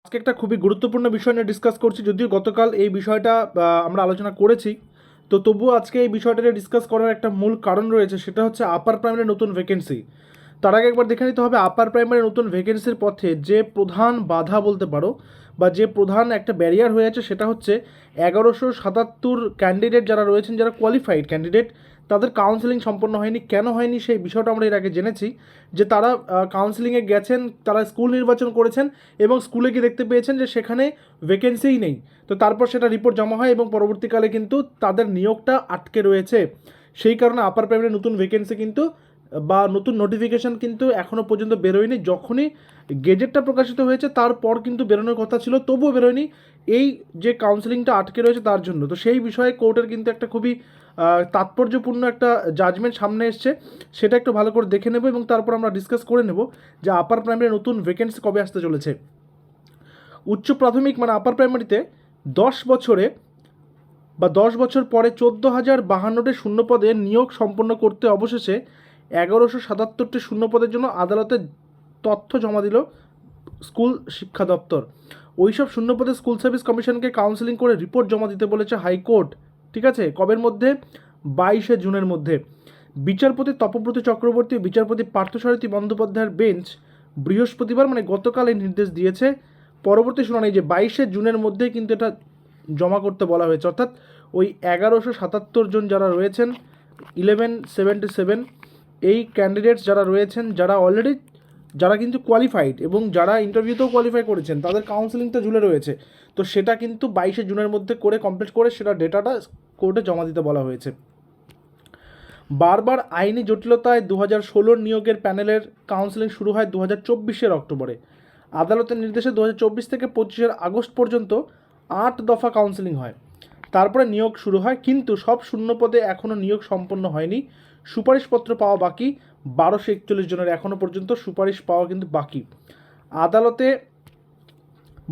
আজকে একটা খুবই গুরুত্বপূর্ণ বিষয় নিয়ে ডিসকাস করছি, যদিও গতকাল এই বিষয়টা আমরা আলোচনা করেছি। তো তবুও আজকে এই বিষয়টা নিয়ে ডিসকাস করার একটা মূল কারণ রয়েছে, সেটা হচ্ছে আপার প্রাইমারি নতুন ভ্যাকেন্সি। তার আগে একবার দেখে নিতে হবে আপার প্রাইমারি নতুন ভ্যাকেন্সির পথে যে প্রধান বাধা বলতে পারো বা যে প্রধান একটা ব্যারিয়ার হয়ে আছে, সেটা হচ্ছে 1177 ক্যান্ডিডেট যারা রয়েছেন, যারা কোয়ালিফাইড ক্যান্ডিডেট, তাদের কাউন্সেলিং সম্পন্ন হয়নি। কেন হয়নি সেই বিষয়টা আমরা এর আগে জেনেছি, যে তারা কাউন্সেলিংয়ে গেছেন, তারা স্কুল নির্বাচন করেছেন এবং স্কুলে গিয়ে দেখতে পেয়েছেন যে সেখানে ভ্যাকেন্সিই নেই। তো তারপর সেটা রিপোর্ট জমা হয় এবং পরবর্তীকালে কিন্তু তাদের নিয়োগটা আটকে রয়েছে। সেই কারণে আপার প্রাইমারি নতুন ভ্যাকেন্সি কিন্তু বা নতুন নোটিফিকেশান কিন্তু এখনও পর্যন্ত বেরোয়নি। যখনই গেজেটটা প্রকাশিত হয়েছে তারপর কিন্তু বেরোনোর কথা ছিল, তবুও বেরোয়নি, এই যে কাউন্সেলিংটা আটকে রয়েছে তার জন্য। তো সেই বিষয়ে কোর্টের কিন্তু একটা খুবই তাৎপর্যপূর্ণ একটা জাজমেন্ট সামনে এসছে, সেটা একটু ভালো করে দেখে নেব এবং তারপর আমরা ডিসকাস করে নেব যে আপার প্রাইমারি নতুন ভ্যাকেন্সি কবে আসতে চলেছে। উচ্চ প্রাথমিক মানে আপার প্রাইমারিতে 10 বছরে বা 10 বছর পরে 14,052টি শূন্যপদে নিয়োগ সম্পন্ন করতে অবশেষে 1177টি শূন্যপদের জন্য আদালতে তথ্য জমা দিল স্কুল শিক্ষা দপ্তর। ওইসব শূন্যপদে স্কুল সার্ভিস কমিশনকে কাউন্সেলিং করে রিপোর্ট জমা দিতে বলেছে হাইকোর্ট। ঠিক আছে, কবের মধ্যে? 22শে জুনের মধ্যে। বিচারপতি তপব্রত চক্রবর্তী ও বিচারপতি পার্থসারথী বন্দ্যোপাধ্যায়ের বেঞ্চ বৃহস্পতিবার মানে গতকাল এই নির্দেশ দিয়েছে। পরবর্তী শুনানি যে 22শে জুনের মধ্যে কিন্তু এটা জমা করতে বলা হয়েছে, অর্থাৎ ওই 1177 জন যারা রয়েছেন, 1177 এই ক্যান্ডিডেটস যারা রয়েছেন, যারা অলরেডি যারা কিন্তু কোয়ালিফাইড এবং যারা ইন্টারভিউতেও কোয়ালিফাই করেছেন, তাদের কাউন্সেলিংটা ঝুলে রয়েছে। তো সেটা কিন্তু 22শে জুনের মধ্যে করে কমপ্লিট করে সেটা ডেটাটা কোর্টে জমা দিতে বলা হয়েছে। বারবার আইনি জটিলতায় 2016 নিয়োগের প্যানেলের কাউন্সেলিং শুরু হয় 2024 অক্টোবরে। আদালতের নির্দেশে 2024 থেকে 25 আগস্ট পর্যন্ত 8 দফা কাউন্সেলিং হয়, তারপরে নিয়োগ শুরু হয়। কিন্তু সব শূন্যপদে এখনও নিয়োগ সম্পন্ন হয়নি, সুপারিশপত্র পাওয়া বাকি। 1241 জনের এখনও পর্যন্ত সুপারিশ পাওয়া কিন্তু বাকি। আদালতে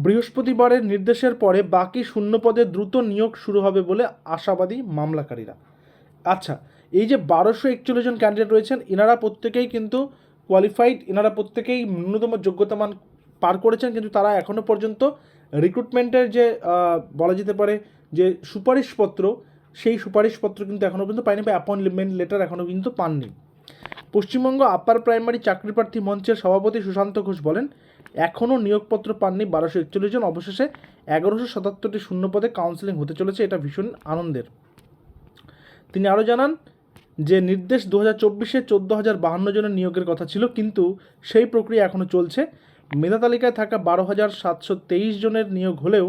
বৃহস্পতিবারের নির্দেশের পরে বাকি শূন্যপদে দ্রুত নিয়োগ শুরু হবে বলে আশাবাদী মামলাকারীরা। আচ্ছা, এই যে 1241 জন ক্যান্ডিডেট রয়েছেন, এনারা প্রত্যেকেই কিন্তু কোয়ালিফাইড, এনারা প্রত্যেকেই ন্যূনতম যোগ্যতামান পার করেছেন, কিন্তু তারা এখনও পর্যন্ত রিক্রুটমেন্টের যে বলা যেতে পারে যে সুপারিশপত্র, সেই সুপারিশপত্র কিন্তু এখনও পর্যন্ত পায়নি বা অ্যাপয়েন্টমেন্ট লেটার এখনও কিন্তু পাননি। পশ্চিমবঙ্গ আপার প্রাইমারি চাকরি প্রার্থী মঞ্চের সভাপতি সুশান্ত ঘোষ বলেন, এখনও নিয়োগপত্র পাননি 1241 জন, অবশেষে 1177টি শূন্যপদে কাউন্সেলিং হতে চলেছে, এটা ভীষণ আনন্দের। তিনি আরও জানান যে নির্দেশ 2024-এ 14,052 জনের নিয়োগের কথা ছিল, কিন্তু সেই প্রক্রিয়া এখনও চলছে। মেধা তালিকায় থাকা 12,723 জনের নিয়োগ হলেও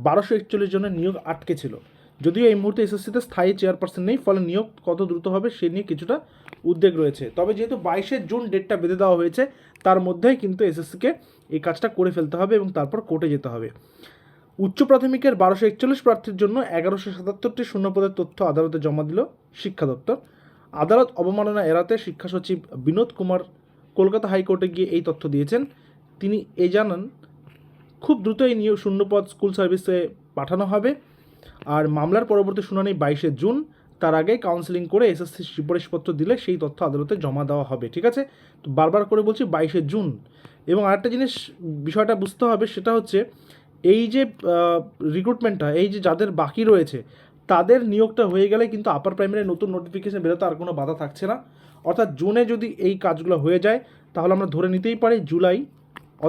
1241 জনের নিয়োগ আটকে ছিল। যদিও এই মুহূর্তে এসএসসিতে স্থায়ী চেয়ারপারসন নেই, ফলে নিয়োগ কত দ্রুত হবে সে নিয়ে কিছুটা উদ্বেগ রয়েছে। তবে যেহেতু 22শে জুন ডেটটা বেঁধে দেওয়া হয়েছে, তার মধ্যেই কিন্তু এসএসসিকে এই কাজটা করে ফেলতে হবে এবং তারপর কোর্টে যেতে হবে। উচ্চ প্রাথমিকের 1241 প্রার্থীর জন্য 1177টি শূন্যপদের তথ্য আদালতে জমা দিল শিক্ষা দপ্তর। আদালত অবমাননা এড়াতে শিক্ষা সচিব বিনোদ কুমার কলকাতা হাইকোর্টে গিয়ে এই তথ্য দিয়েছেন। তিনি জানান, খুব দ্রুত এই নিয়োগ শূন্যপদ স্কুল সার্ভিসে পাঠানো হবে। আর মামলার পরবর্তী শুনানি 22শে জুন, তার আগে কাউন্সেলিং করে এসএসসি সুপারিশপত্র দিলে সেই তথ্য আদালতে জমা দেওয়া হবে। ঠিক আছে, তো বারবার করে বলছি 22শে জুন। এবং আরেকটা জিনিস বিষয়টা বুঝতে হবে, সেটা হচ্ছে এই যে রিক্রুটমেন্টটা, এই যে যাদের বাকি রয়েছে তাদের নিয়োগটা হয়ে গেলে কিন্তু আপার প্রাইমারি নতুন নোটিফিকেশন বেরোতে আর কোনো বাধা থাকছে না। অর্থাৎ জুনে যদি এই কাজগুলো হয়ে যায়, তাহলে আমরা ধরে নিতেই পারি জুলাই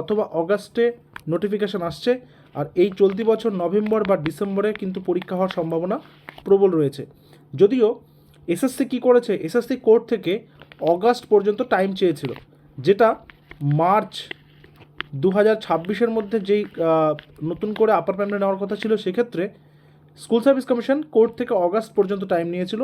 অথবা অগাস্টে নোটিফিকেশান আসছে। আর এই চলতি বছর নভেম্বর বা ডিসেম্বরে কিন্তু পরীক্ষা হওয়ার সম্ভাবনা প্রবল রয়েছে। যদিও এসএসসি কী করেছে, এসএসসি কোর্ট থেকে অগাস্ট পর্যন্ত টাইম চেয়েছিল, যেটা মার্চ 2026-এর মধ্যে যেই নতুন করে আপার প্রাইমারি নেওয়ার কথা ছিল, সেক্ষেত্রে স্কুল সার্ভিস কমিশন কোর্ট থেকে অগাস্ট পর্যন্ত টাইম নিয়েছিল।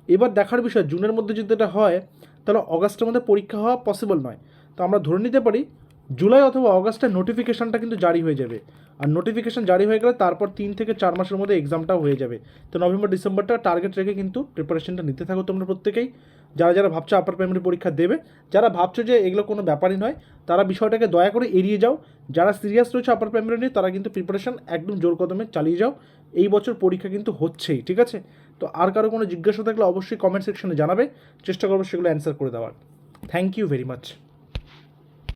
এবার দেখার বিষয়, জুনের মধ্যে যদি এটা হয় তাহলে অগাস্টের মধ্যে পরীক্ষা হওয়া পসিবল নয়। তো আমরা ধরে নিতে পারি জুলাই অথবা অগাস্টে নোটিফিকেশানটা কিন্তু জারি হয়ে যাবে। আর নোটিফিকেশান জারি হয়ে গেলে তারপর 3 থেকে 4 মাসের মধ্যে এক্সামটাও হয়ে যাবে। তো নভেম্বর ডিসেম্বরটা টার্গেট রেখে কিন্তু প্রিপারেশনটা নিতে থাকো তোমরা প্রত্যেকেই। যারা যারা ভাবছো আপার প্রাইমারি পরীক্ষা দেবে, যারা ভাবছো যে এগুলো কোনো ব্যাপারই নয়, তারা বিষয়টাকে দয়া করে এড়িয়ে যাও। যারা সিরিয়াস রয়েছে আপার প্রাইমারি নিয়ে, তারা কিন্তু প্রিপারেশন একদম জোর কদমে চালিয়ে যাও। এই বছর পরীক্ষা কিন্তু হচ্ছেই। ঠিক আছে, তো আর কারো কোনো জিজ্ঞাসা থাকলে অবশ্যই কমেন্ট সেকশনে জানাবে, চেষ্টা করবো সেগুলো অ্যান্সার করে দেওয়ার। Thank you very much.